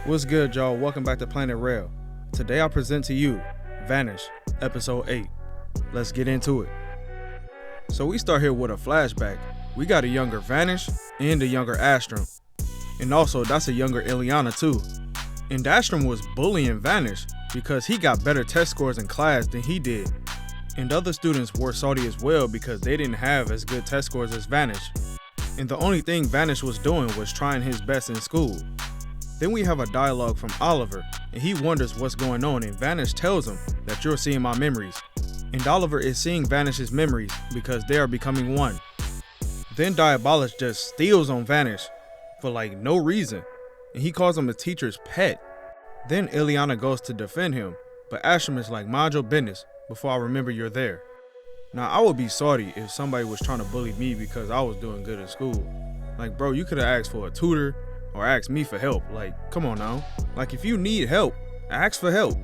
What's good, y'all? Welcome back to Planet Rell. Today I present to you Vanish, episode 8. Let's get into it. So we start here with a flashback. We got a younger Vanish and a younger Astrum. And also that's a younger Ileana too. And Astrum was bullying Vanish because he got better test scores in class than he did. And other students were salty as well because they didn't have as good test scores as Vanish. And the only thing Vanish was doing was trying his best in school. Then we have a dialogue from Oliver, and he wonders what's going on, and Vanish tells him that you're seeing my memories. And Oliver is seeing Vanish's memories because they are becoming one. Then Diabolus just steals on Vanish for no reason, and he calls him a teacher's pet. Then Ileana goes to defend him, but Astrum is like, mind your business before I remember you're there. Now I would be salty if somebody was trying to bully me because I was doing good in school. Bro, you could have asked for a tutor or asked me for help. Come on now. If you need help, ask for help.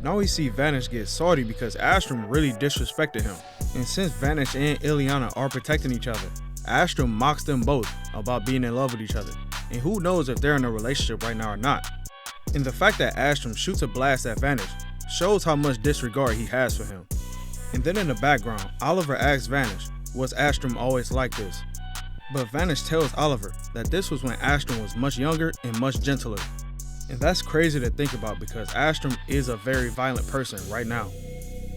Now we see Vanish get salty because Astrum really disrespected him. And since Vanish and Ileana are protecting each other, Astrum mocks them both about being in love with each other. And who knows if they're in a relationship right now or not. And the fact that Astrum shoots a blast at Vanish shows how much disregard he has for him. And then in the background, Oliver asks Vanish, was Astrum always like this? But Vanish tells Oliver that this was when Astrum was much younger and much gentler. And that's crazy to think about because Astrum is a very violent person right now.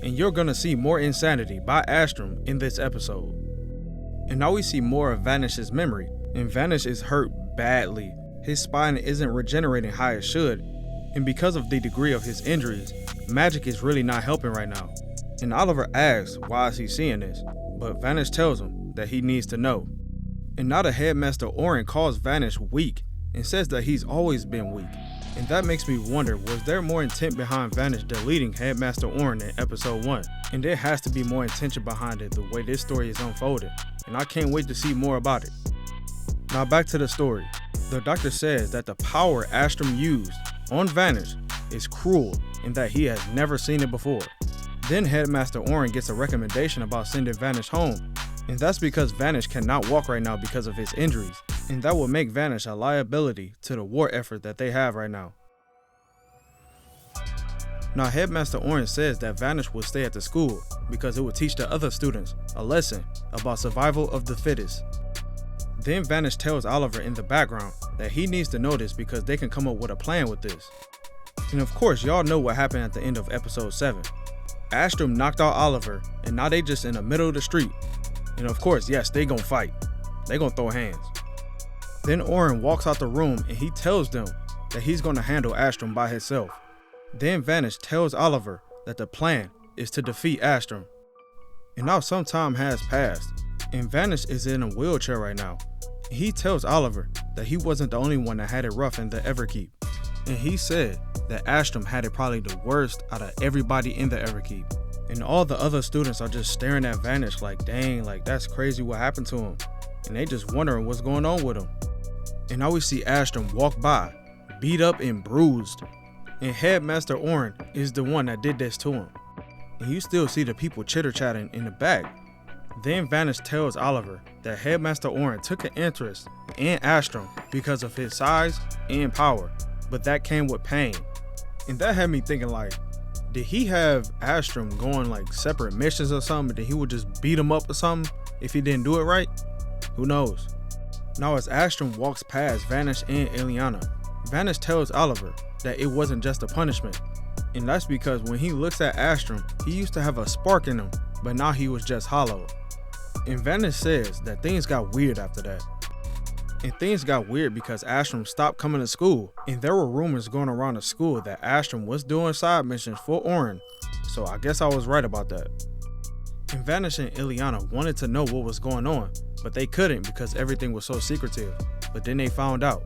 And you're gonna see more insanity by Astrum in this episode. And now we see more of Vanish's memory, and Vanish is hurt badly. His spine isn't regenerating how it should, and because of the degree of his injuries, magic is really not helping right now. And Oliver asks why is he seeing this, but Vanish tells him that he needs to know. And now the headmaster Orin calls Vanish weak and says that he's always been weak. And that makes me wonder, was there more intent behind Vanish deleting Headmaster Orin in episode 1? And there has to be more intention behind it the way this story is unfolding. And I can't wait to see more about it. Now back to the story. The doctor says that the power Astrum used on Vanish is cruel and that he has never seen it before. Then Headmaster Orin gets a recommendation about sending Vanish home. And that's because Vanish cannot walk right now because of his injuries. And that will make Vanish a liability to the war effort that they have right now. Now Headmaster Orin says that Vanish will stay at the school because it will teach the other students a lesson about survival of the fittest. Then Vanish tells Oliver in the background that he needs to know this because they can come up with a plan with this. And of course y'all know what happened at the end of episode 7. Astrum knocked out Oliver and now they just in the middle of the street. And of course, yes, they gonna fight. They gonna throw hands. Then Orin walks out the room and he tells them that he's gonna handle Astrum by himself. Then Vanish tells Oliver that the plan is to defeat Astrum. And now some time has passed and Vanish is in a wheelchair right now. And he tells Oliver that he wasn't the only one that had it rough in the Everkeep. And he said that Astrum had it probably the worst out of everybody in the Everkeep. And all the other students are just staring at Vanish dang, that's crazy what happened to him. And they just wondering what's going on with him. And now we see Astrum walk by, beat up and bruised. And Headmaster Orin is the one that did this to him. And you still see the people chitter-chatting in the back. Then Vanish tells Oliver that Headmaster Orin took an interest in Astrum because of his size and power. But that came with pain. And that had me thinking did he have Astrum going separate missions or something, and then he would just beat him up or something if he didn't do it right? Who knows? Now as Astrum walks past Vanish and Ileana, Vanish tells Oliver that it wasn't just a punishment. And that's because when he looks at Astrum, he used to have a spark in him, but now he was just hollow. And Vanish says that things got weird after that. And things got weird because Astrum stopped coming to school, and there were rumors going around the school that Astrum was doing side missions for Orin, so I guess I was right about that. And Vanish and Ileana wanted to know what was going on, but they couldn't because everything was so secretive, but then they found out.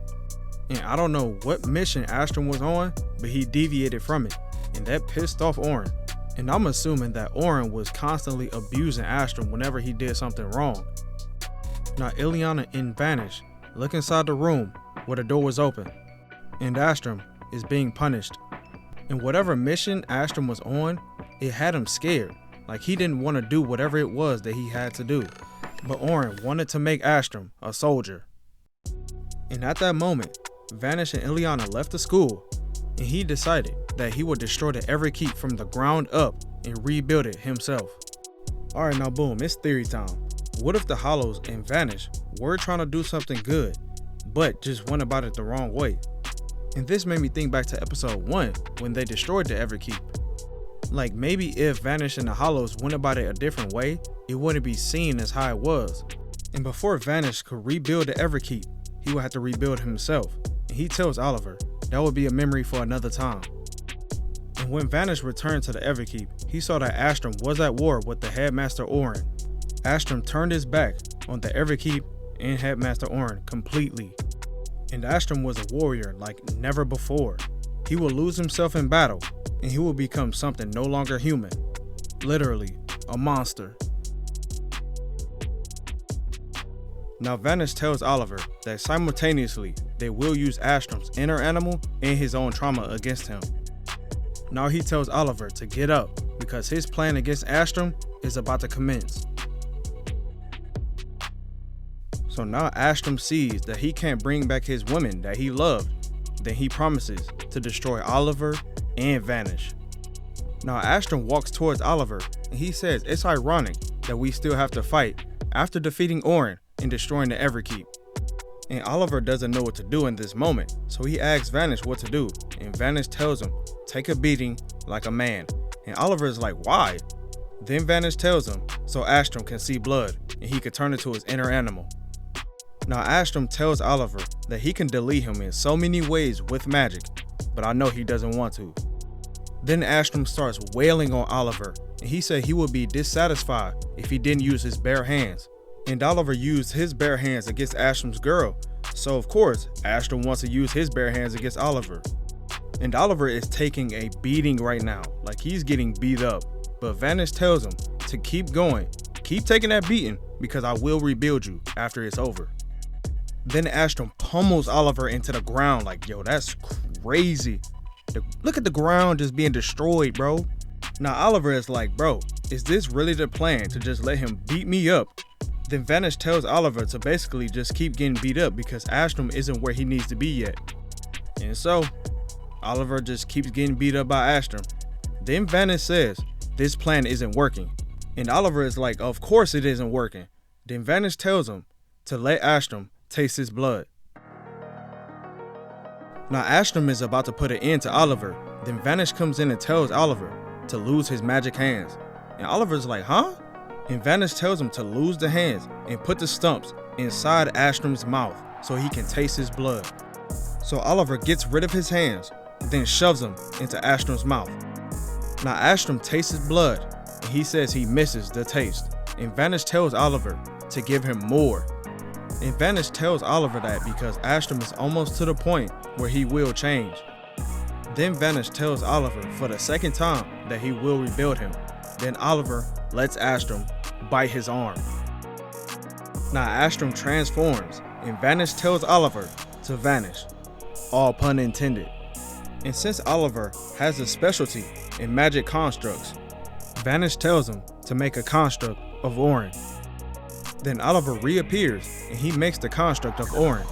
And I don't know what mission Astrum was on, but he deviated from it, and that pissed off Orin. And I'm assuming that Orin was constantly abusing Astrum whenever he did something wrong. Now Ileana and Vanish look inside the room where the door was open, and Astrum is being punished. And whatever mission Astrum was on, it had him scared, he didn't want to do whatever it was that he had to do. But Orin wanted to make Astrum a soldier. And at that moment, Vanish and Ileana left the school, and he decided that he would destroy the Everkeep from the ground up and rebuild it himself. Alright, now boom, it's theory time. What if the Hollows and Vanish were trying to do something good, but just went about it the wrong way? And this made me think back to episode 1 when they destroyed the Everkeep. Like, maybe if Vanish and the Hollows went about it a different way, it wouldn't be seen as how it was. And before Vanish could rebuild the Everkeep, he would have to rebuild himself. And he tells Oliver that would be a memory for another time. And when Vanish returned to the Everkeep, he saw that Astrum was at war with the Headmaster Orin. Astrum turned his back on the Everkeep and Headmaster Orin completely. And Astrum was a warrior like never before. He will lose himself in battle, and he will become something no longer human. Literally, a monster. Now Vanish tells Oliver that simultaneously they will use Astrum's inner animal and his own trauma against him. Now he tells Oliver to get up because his plan against Astrum is about to commence. So now Astrum sees that he can't bring back his women that he loved. Then he promises to destroy Oliver and Vanish. Now Astrum walks towards Oliver and he says it's ironic that we still have to fight after defeating Orin and destroying the Everkeep. And Oliver doesn't know what to do in this moment, so he asks Vanish what to do, and Vanish tells him, take a beating like a man. And Oliver is like, why? Then Vanish tells him so Astrum can see blood and he could turn into his inner animal. Now Astrum tells Oliver that he can delete him in so many ways with magic, but I know he doesn't want to. Then Astrum starts wailing on Oliver, and he said he would be dissatisfied if he didn't use his bare hands. And Oliver used his bare hands against Astrum's girl, so of course Astrum wants to use his bare hands against Oliver. And Oliver is taking a beating right now, like he's getting beat up, but Vanish tells him to keep going, keep taking that beating, because I will rebuild you after it's over. Then Astrum pummels Oliver into the ground like, yo, that's crazy. Look at the ground just being destroyed, bro. Now Oliver is like, bro, is this really the plan, to just let him beat me up? Then Vanish tells Oliver to basically just keep getting beat up because Astrum isn't where he needs to be yet. And so Oliver just keeps getting beat up by Astrum. Then Vanish says this plan isn't working. And Oliver is like, of course it isn't working. Then Vanish tells him to let Astrum taste his blood. Now Astrum is about to put an end to Oliver. Then Vanish comes in and tells Oliver to lose his magic hands. And Oliver's like, huh? And Vanish tells him to lose the hands and put the stumps inside Astrum's mouth so he can taste his blood. So Oliver gets rid of his hands, then shoves them into Astrum's mouth. Now Astrum tastes his blood, and he says he misses the taste. And Vanish tells Oliver to give him more. And Vanish tells Oliver that because Astrum is almost to the point where he will change. Then Vanish tells Oliver for the second time that he will rebuild him. Then Oliver lets Astrum bite his arm. Now Astrum transforms, and Vanish tells Oliver to vanish. All pun intended. And since Oliver has a specialty in magic constructs, Vanish tells him to make a construct of Orin. Then Oliver reappears and he makes the construct of Orin.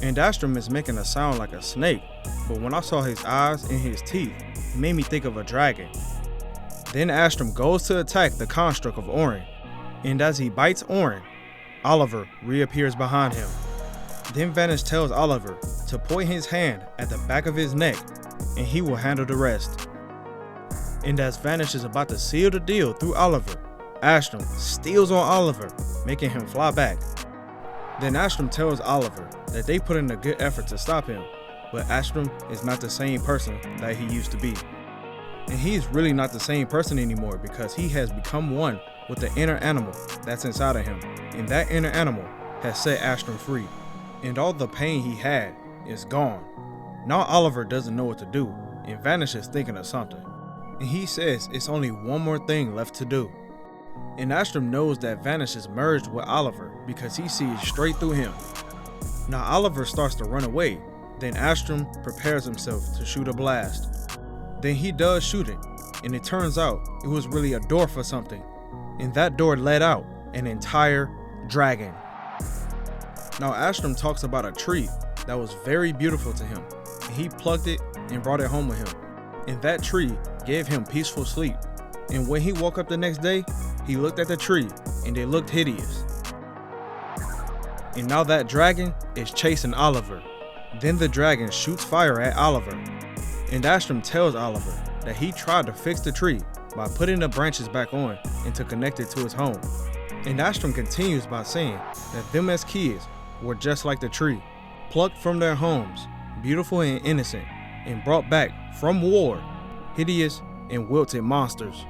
And Astrum is making a sound like a snake, but when I saw his eyes and his teeth, it made me think of a dragon. Then Astrum goes to attack the construct of Orin, and as he bites Orin, Oliver reappears behind him. Then Vanish tells Oliver to point his hand at the back of his neck, and he will handle the rest. And as Vanish is about to seal the deal through Oliver, Astrum steals on Oliver, making him fly back. Then Astrum tells Oliver that they put in a good effort to stop him, but Astrum is not the same person that he used to be. And he is really not the same person anymore because he has become one with the inner animal that's inside of him. And that inner animal has set Astrum free. And all the pain he had is gone. Now Oliver doesn't know what to do, and Vanish is thinking of something. And he says it's only one more thing left to do. And Astrum knows that Vanish is merged with Oliver because he sees straight through him. Now Oliver starts to run away. Then Astrum prepares himself to shoot a blast. Then he does shoot it, and it turns out it was really a door for something. And that door led out an entire dragon. Now Astrum talks about a tree that was very beautiful to him, and he plucked it and brought it home with him. And that tree gave him peaceful sleep. And when he woke up the next day, he looked at the tree and it looked hideous. And now that dragon is chasing Oliver. Then the dragon shoots fire at Oliver. And Astrum tells Oliver that he tried to fix the tree by putting the branches back on and to connect it to his home. And Astrum continues by saying that them as kids were just like the tree, plucked from their homes, beautiful and innocent, and brought back from war, hideous and wilted monsters.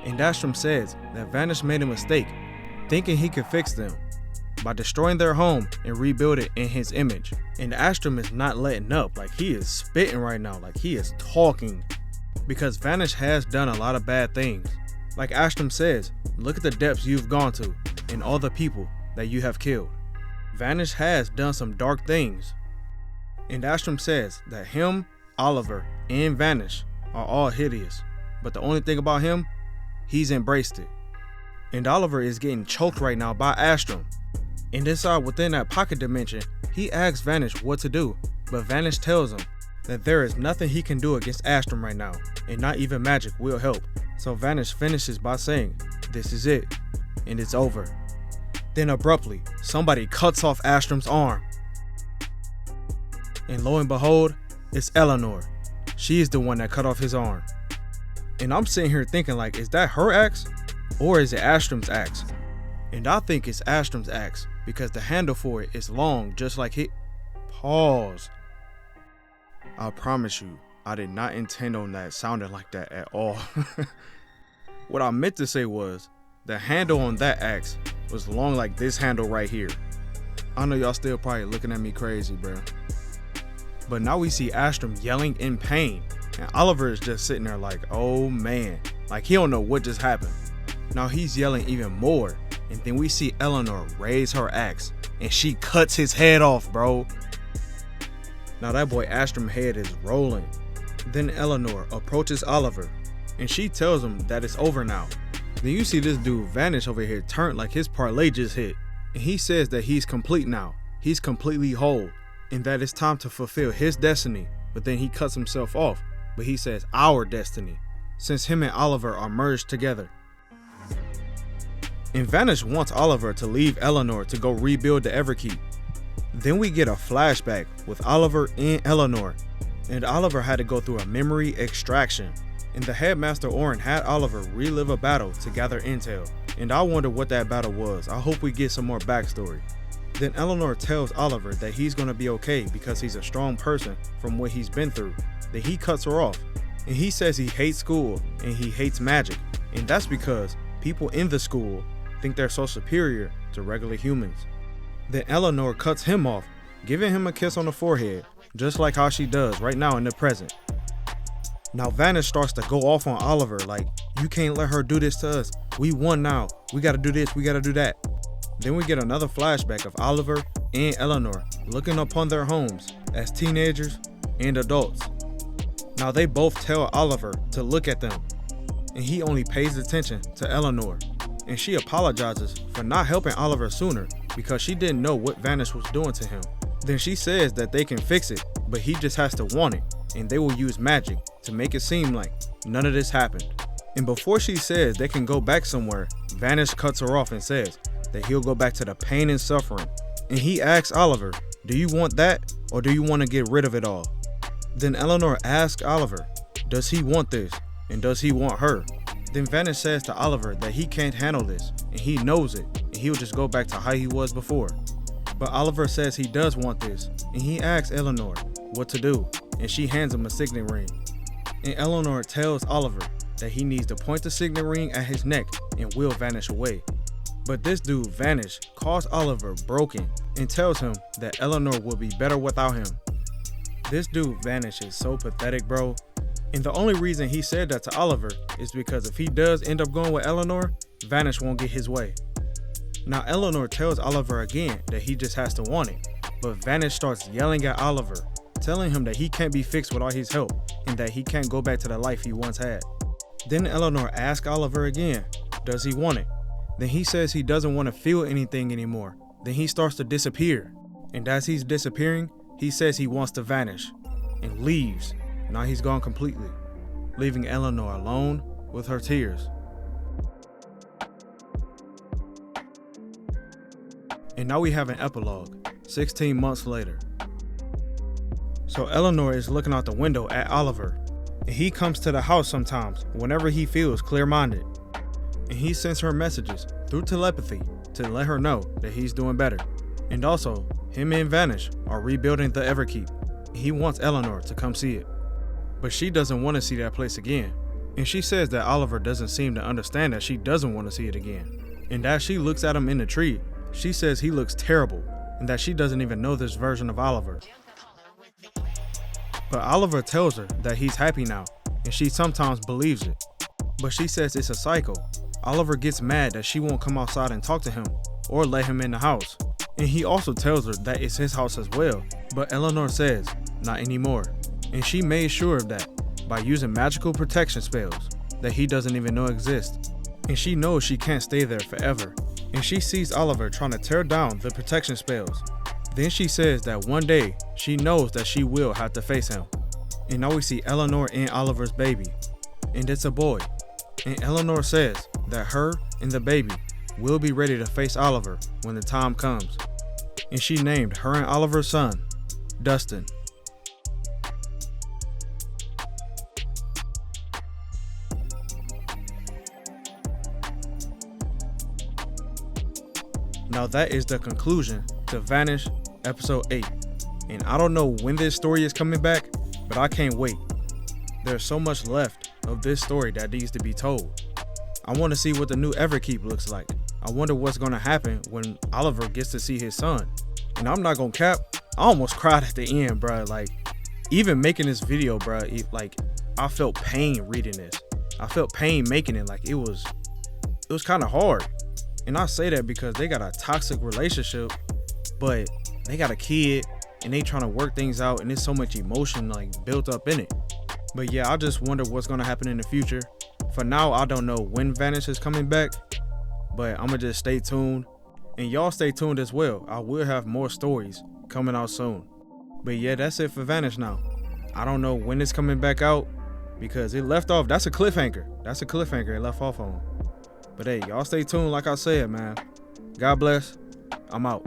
And Astrum says that Vanish made a mistake, thinking he could fix them by destroying their home and rebuild it in his image. And Astrum is not letting up, like he is spitting right now, like he is talking, because Vanish has done a lot of bad things. Like Astrum says, look at the depths you've gone to and all the people that you have killed. Vanish has done some dark things. And Astrum says that him, Oliver, and Vanish are all hideous, but the only thing about him, he's embraced it. And Oliver is getting choked right now by Astrum. And inside within that pocket dimension, he asks Vanish what to do, but Vanish tells him that there is nothing he can do against Astrum right now, and not even magic will help. So Vanish finishes by saying, "This is it, and it's over." Then abruptly, somebody cuts off Astrum's arm. And lo and behold, it's Eleanor. She is the one that cut off his arm. And I'm sitting here thinking, like, is that her axe? Or is it Astrum's axe? And I think it's Astrum's axe, because the handle for it is long, just like it. Pause. I promise you, I did not intend on that sounding like that at all. What I meant to say was, the handle on that axe was long like this handle right here. I know y'all still probably looking at me crazy, bro. But now we see Astrum yelling in pain, and Oliver is just sitting there like, oh man, like he don't know what just happened. Now he's yelling even more, and then we see Eleanor raise her axe, and she cuts his head off, bro. Now that boy Astrum's head is rolling. Then Eleanor approaches Oliver, and she tells him that it's over now. Then you see this dude Vanish over here turn like his parlay just hit, and he says that he's complete now. He's completely whole, and that it's time to fulfill his destiny. But then he cuts himself off, but he says our destiny, since him and Oliver are merged together. And Vanish wants Oliver to leave Eleanor to go rebuild the Everkeep. Then we get a flashback with Oliver and Eleanor, and Oliver had to go through a memory extraction. And the headmaster Orin had Oliver relive a battle to gather intel, and I wonder what that battle was. I hope we get some more backstory. Then Eleanor tells Oliver that he's gonna be okay because he's a strong person from what he's been through. Then he cuts her off, and he says he hates school and he hates magic, and that's because people in the school think they're so superior to regular humans. Then Eleanor cuts him off, giving him a kiss on the forehead, just like how she does right now in the present. Now Vanish starts to go off on Oliver like, you can't let her do this to us. We won now. We gotta do this, we gotta do that. Then we get another flashback of Oliver and Eleanor looking upon their homes as teenagers and adults. Now they both tell Oliver to look at them, and he only pays attention to Eleanor. And she apologizes for not helping Oliver sooner because she didn't know what Vanish was doing to him. Then she says that they can fix it, but he just has to want it, and they will use magic to make it seem like none of this happened. And before she says they can go back somewhere, Vanish cuts her off and says that he'll go back to the pain and suffering. And he asks Oliver, do you want that, or do you want to get rid of it all? Then Eleanor asks Oliver, does he want this, and does he want her? Then Vanish says to Oliver that he can't handle this, and he knows it, and he'll just go back to how he was before. But Oliver says he does want this, and he asks Eleanor what to do, and she hands him a signet ring. And Eleanor tells Oliver that he needs to point the signet ring at his neck and will vanish away. But this dude Vanish calls Oliver broken and tells him that Eleanor will be better without him. This dude Vanish is so pathetic, bro. And the only reason he said that to Oliver is because if he does end up going with Eleanor, Vanish won't get his way. Now Eleanor tells Oliver again that he just has to want it, but Vanish starts yelling at Oliver, telling him that he can't be fixed without his help and that he can't go back to the life he once had. Then Eleanor asks Oliver again, does he want it? Then he says he doesn't want to feel anything anymore. Then he starts to disappear. And as he's disappearing, he says he wants to vanish and leaves. Now he's gone completely, leaving Eleanor alone with her tears. And now we have an epilogue, 16 months later. So Eleanor is looking out the window at Oliver, and he comes to the house sometimes whenever he feels clear-minded. And he sends her messages through telepathy to let her know that he's doing better. And also, him and Vanish are rebuilding the Everkeep. He wants Eleanor to come see it. But she doesn't want to see that place again. And she says that Oliver doesn't seem to understand that she doesn't want to see it again. And as she looks at him in the tree, she says he looks terrible and that she doesn't even know this version of Oliver. But Oliver tells her that he's happy now, and she sometimes believes it. But she says it's a cycle. Oliver gets mad that she won't come outside and talk to him or let him in the house. And he also tells her that it's his house as well. But Eleanor says, not anymore. And she made sure of that by using magical protection spells that he doesn't even know exist. And she knows she can't stay there forever. And she sees Oliver trying to tear down the protection spells. Then she says that one day she knows that she will have to face him. And now we see Eleanor and Oliver's baby. And it's a boy. And Eleanor says that her and the baby will be ready to face Oliver when the time comes. And she named her and Oliver's son, Dustin. Now that is the conclusion to Vanish episode 8. And I don't know when this story is coming back, but I can't wait. There's so much left of this story that needs to be told. I want to see what the new Everkeep looks like. I wonder what's going to happen when Oliver gets to see his son. And I'm not going to cap, I almost cried at the end, bro. Like, even making this video, bro, I felt pain reading this. I felt pain making it. Like, it was kind of hard. And I say that because they got a toxic relationship, but they got a kid and they trying to work things out, and there's so much emotion like built up in it. But yeah, I just wonder what's going to happen in the future. For now, I don't know when Vanish is coming back, but I'm going to just stay tuned. And y'all stay tuned as well. I will have more stories coming out soon. But yeah, that's it for Vanish now. I don't know when it's coming back out because it left off. That's a cliffhanger. That's a cliffhanger it left off on. But hey, y'all stay tuned like I said, man. God bless. I'm out.